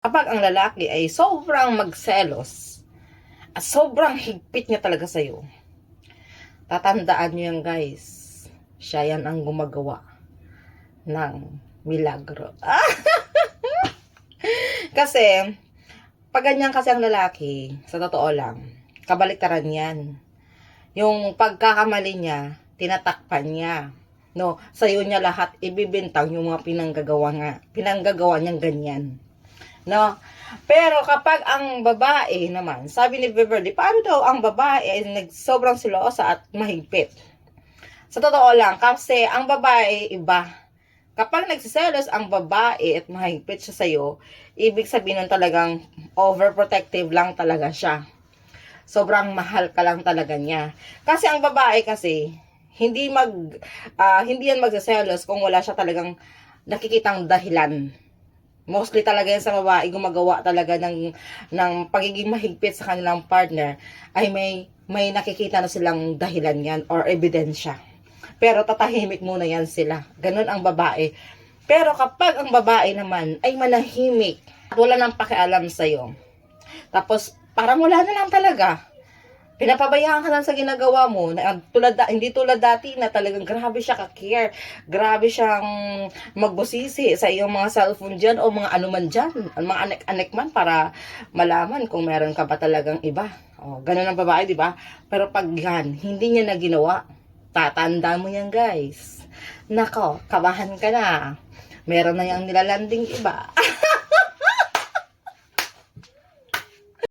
Kapag ang lalaki ay sobrang magselos at sobrang higpit niya talaga sa'yo, tatandaan niyo yan guys, siya yan ang gumagawa ng milagro. Kasi, pag ganyan kasi ang lalaki, sa totoo lang, kabaliktaran yan. Yung pagkakamali niya, tinatakpan niya. No, sa'yo niya lahat ibibintang yung mga pinanggagawa niyang ganyan. No? Pero kapag ang babae naman, sabi ni Beverly, paano daw ang babae ay sobrang silosa at mahigpit? Sa totoo lang, kasi ang babae iba. Kapag nagsiselos ang babae at mahigpit siya sa'yo, ibig sabihin nun talagang overprotective lang talaga siya. Sobrang mahal ka lang talaga niya. Kasi ang babae kasi, hindi yan magsiselos kung wala siya talagang nakikitang dahilan. Mostly talaga yan sa babae, gumagawa talaga ng pagiging mahigpit sa kanilang partner, ay may nakikita na silang dahilan yan or ebidensya. Pero tatahimik muna yan sila. Ganun ang babae. Pero kapag ang babae naman ay manahimik at wala nang pakialam sa'yo, tapos parang wala na lang talaga, pinapabayaan ka lang sa ginagawa mo, hindi tulad dati na talagang grabe siya ka-care, grabe siyang magbusisi sa iyong mga cellphone dyan o mga anuman dyan, mga anek-anek man para malaman kung meron ka ba talagang iba. O, ganun ang babae, di ba? Pero pag yan, hindi niya na ginawa, tatanda mo yan guys. Nako, kabahan ka na. Meron na yung nilalanding iba.